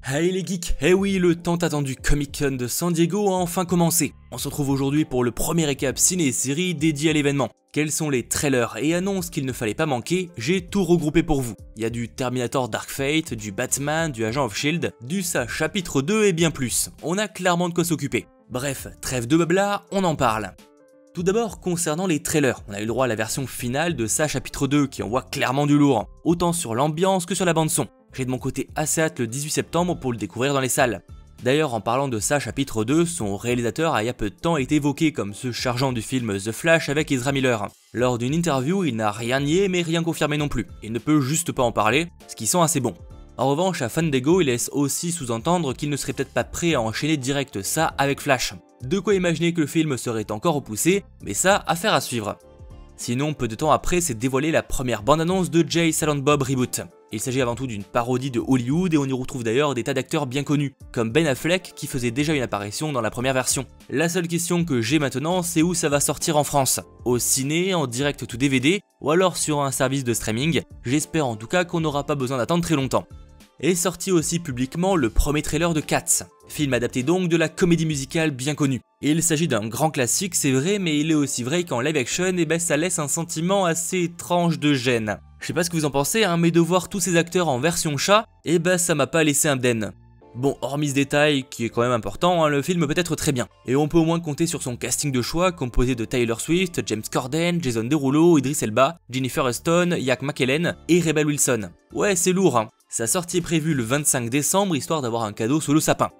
Hey les geeks, eh oui, le tant attendu Comic-Con de San Diego a enfin commencé. On se retrouve aujourd'hui pour le premier récap ciné et série dédié à l'événement. Quels sont les trailers et annonces qu'il ne fallait pas manquer, j'ai tout regroupé pour vous. Il y a du Terminator Dark Fate, du Batman, du Agent of Shield, du SA chapitre 2 et bien plus. On a clairement de quoi s'occuper. Bref, trêve de blabla, on en parle. Tout d'abord, concernant les trailers, on a eu le droit à la version finale de SA chapitre 2 qui envoie clairement du lourd, autant sur l'ambiance que sur la bande son. J'ai de mon côté assez hâte le 18 septembre pour le découvrir dans les salles. D'ailleurs, en parlant de SA chapitre 2, son réalisateur a il y a peu de temps été évoqué comme se chargeant du film The Flash avec Ezra Miller. Lors d'une interview, il n'a rien nié mais rien confirmé non plus. Il ne peut juste pas en parler, ce qui sent assez bon. En revanche, à Fandango, il laisse aussi sous-entendre qu'il ne serait peut-être pas prêt à enchaîner direct ça avec Flash. De quoi imaginer que le film serait encore repoussé, mais ça, affaire à suivre. Sinon, peu de temps après, s'est dévoilée la première bande-annonce de Jay Silent Bob Reboot. Il s'agit avant tout d'une parodie de Hollywood et on y retrouve d'ailleurs des tas d'acteurs bien connus, comme Ben Affleck qui faisait déjà une apparition dans la première version. La seule question que j'ai maintenant, c'est où ça va sortir en France. Au ciné, en direct tout DVD, ou alors sur un service de streaming. J'espère en tout cas qu'on n'aura pas besoin d'attendre très longtemps. Est sorti aussi publiquement le premier trailer de Cats, film adapté donc de la comédie musicale bien connue. Il s'agit d'un grand classique, c'est vrai, mais il est aussi vrai qu'en live action, ça laisse un sentiment assez étrange de gêne. Je sais pas ce que vous en pensez, mais de voir tous ces acteurs en version chat, ça m'a pas laissé indemne. Bon, hormis ce détail, qui est quand même important, le film peut être très bien. Et on peut au moins compter sur son casting de choix, composé de Taylor Swift, James Corden, Jason Derulo, Idris Elba, Jennifer Hudson, Ian McKellen et Rebel Wilson. Ouais, c'est lourd, Sa sortie est prévue le 25 décembre, histoire d'avoir un cadeau sous le sapin.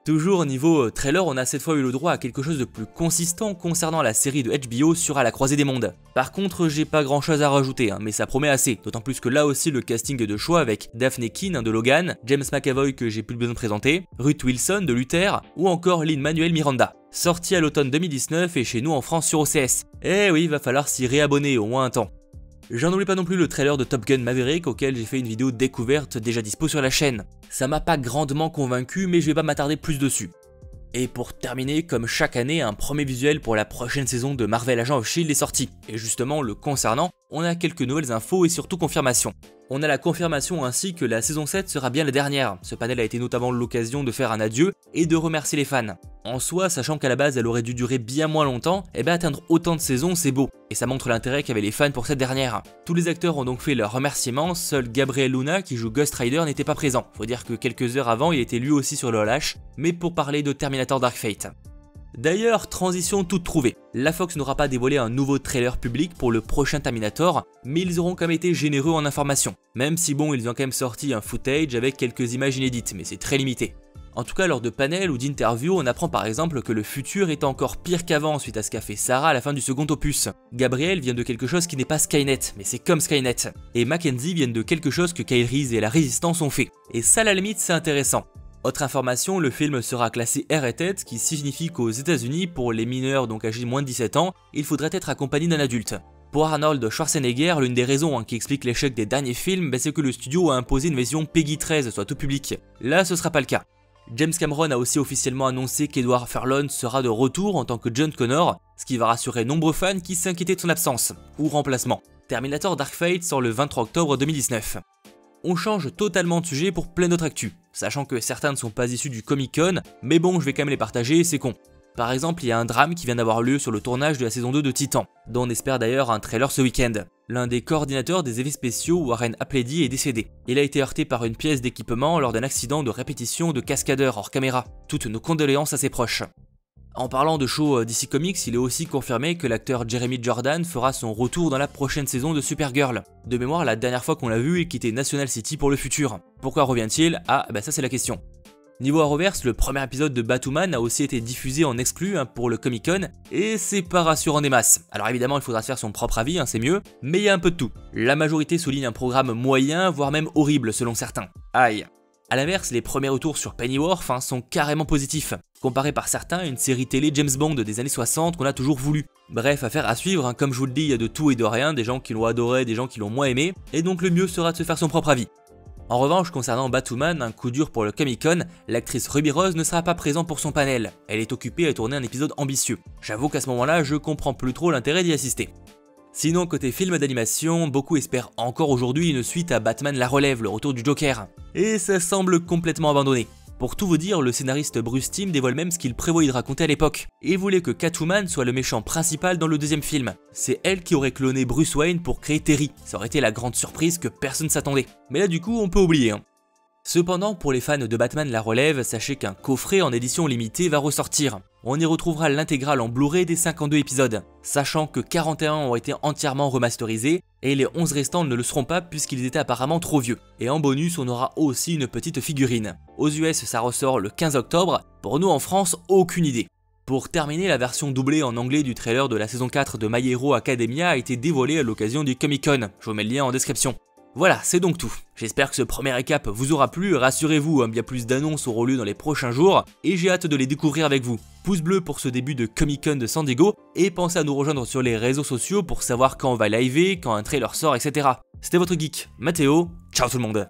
Toujours au niveau trailer, on a cette fois eu le droit à quelque chose de plus consistant concernant la série de HBO sur À la croisée des mondes. Par contre, j'ai pas grand chose à rajouter, mais ça promet assez, d'autant plus que là aussi le casting de choix avec Daphne Keane de Logan, James McAvoy que j'ai plus besoin de présenter, Ruth Wilson de Luther, ou encore Lin-Manuel Miranda. Sorti à l'automne 2019 et chez nous en France sur OCS. Eh oui, va falloir s'y réabonner au moins un temps. J'en oublie pas non plus le trailer de Top Gun Maverick auquel j'ai fait une vidéo découverte déjà dispo sur la chaîne. Ça m'a pas grandement convaincu mais je vais pas m'attarder plus dessus. Et pour terminer, comme chaque année, un premier visuel pour la prochaine saison de Marvel Agent of Shield est sorti. Et justement, le concernant, on a quelques nouvelles infos et surtout confirmations. On a la confirmation ainsi que la saison 7 sera bien la dernière. Ce panel a été notamment l'occasion de faire un adieu et de remercier les fans. En soi, sachant qu'à la base elle aurait dû durer bien moins longtemps, atteindre autant de saisons c'est beau. Et ça montre l'intérêt qu'avaient les fans pour cette dernière. Tous les acteurs ont donc fait leurs remerciements, seul Gabriel Luna qui joue Ghost Rider n'était pas présent. Faut dire que quelques heures avant il était lui aussi sur le relâche, mais pour parler de Terminator Dark Fate. D'ailleurs, transition toute trouvée. La Fox n'aura pas dévoilé un nouveau trailer public pour le prochain Terminator, mais ils auront quand même été généreux en informations. Même si bon, ils ont quand même sorti un footage avec quelques images inédites, mais c'est très limité. En tout cas, lors de panels ou d'interviews, on apprend par exemple que le futur est encore pire qu'avant suite à ce qu'a fait Sarah à la fin du second opus. Gabriel vient de quelque chose qui n'est pas Skynet, mais c'est comme Skynet. Et Mackenzie vient de quelque chose que Kyle Reese et la Résistance ont fait. Et ça, à la limite, c'est intéressant. Autre information, le film sera classé R-rated, ce qui signifie qu'aux États-Unis, pour les mineurs donc âgés de moins de 17 ans, il faudrait être accompagné d'un adulte. Pour Arnold Schwarzenegger, l'une des raisons qui explique l'échec des derniers films, c'est que le studio a imposé une version PEGI 13, soit tout public. Là, ce sera pas le cas. James Cameron a aussi officiellement annoncé qu'Edward Furlong sera de retour en tant que John Connor, ce qui va rassurer nombreux fans qui s'inquiétaient de son absence, ou remplacement. Terminator Dark Fate sort le 23 octobre 2019. On change totalement de sujet pour plein d'autres actus, sachant que certains ne sont pas issus du Comic-Con, mais bon, je vais quand même les partager, c'est con. Par exemple, il y a un drame qui vient d'avoir lieu sur le tournage de la saison 2 de Titan, dont on espère d'ailleurs un trailer ce week-end. L'un des coordinateurs des effets spéciaux, Warren Appleby, est décédé. Il a été heurté par une pièce d'équipement lors d'un accident de répétition de cascadeur hors caméra. Toutes nos condoléances à ses proches. En parlant de show DC Comics, il est aussi confirmé que l'acteur Jeremy Jordan fera son retour dans la prochaine saison de Supergirl. De mémoire, la dernière fois qu'on l'a vu, il quittait National City pour le futur. Pourquoi revient-il? Ça c'est la question. Niveau Arrowverse, le premier épisode de Batwoman a aussi été diffusé en exclu pour le Comic-Con, et c'est pas rassurant des masses. Alors évidemment il faudra se faire son propre avis, c'est mieux, mais il y a un peu de tout. La majorité souligne un programme moyen, voire même horrible selon certains. Aïe. A l'inverse, les premiers retours sur Pennyworth sont carrément positifs, comparé par certains à une série télé James Bond des années 60 qu'on a toujours voulu. Bref, affaire à suivre, comme je vous le dis, il y a de tout et de rien, des gens qui l'ont adoré, des gens qui l'ont moins aimé, et donc le mieux sera de se faire son propre avis. En revanche, concernant Batwoman, un coup dur pour le Comic-Con, l'actrice Ruby Rose ne sera pas présente pour son panel, elle est occupée à tourner un épisode ambitieux. J'avoue qu'à ce moment-là, je comprends plus trop l'intérêt d'y assister. Sinon, côté film d'animation, beaucoup espèrent encore aujourd'hui une suite à Batman la relève, le retour du Joker. Et ça semble complètement abandonné. Pour tout vous dire, le scénariste Bruce Timm dévoile même ce qu'il prévoyait de raconter à l'époque, et voulait que Catwoman soit le méchant principal dans le deuxième film. C'est elle qui aurait cloné Bruce Wayne pour créer Terry, ça aurait été la grande surprise que personne s'attendait. Mais là du coup on peut oublier. Cependant, pour les fans de Batman la relève, sachez qu'un coffret en édition limitée va ressortir. On y retrouvera l'intégrale en Blu-ray des 52 épisodes, sachant que 41 ont été entièrement remasterisés, et les 11 restants ne le seront pas puisqu'ils étaient apparemment trop vieux. Et en bonus, on aura aussi une petite figurine. Aux US, ça ressort le 15 octobre, pour nous en France, aucune idée. Pour terminer, la version doublée en anglais du trailer de la saison 4 de My Hero Academia a été dévoilée à l'occasion du Comic-Con, je vous mets le lien en description. Voilà, c'est donc tout. J'espère que ce premier récap vous aura plu, rassurez-vous, bien plus d'annonces auront lieu dans les prochains jours, et j'ai hâte de les découvrir avec vous. Pouce bleu pour ce début de Comic-Con de San Diego, et pensez à nous rejoindre sur les réseaux sociaux pour savoir quand on va liver, quand un trailer sort, etc. C'était votre geek, Mathéo, ciao tout le monde.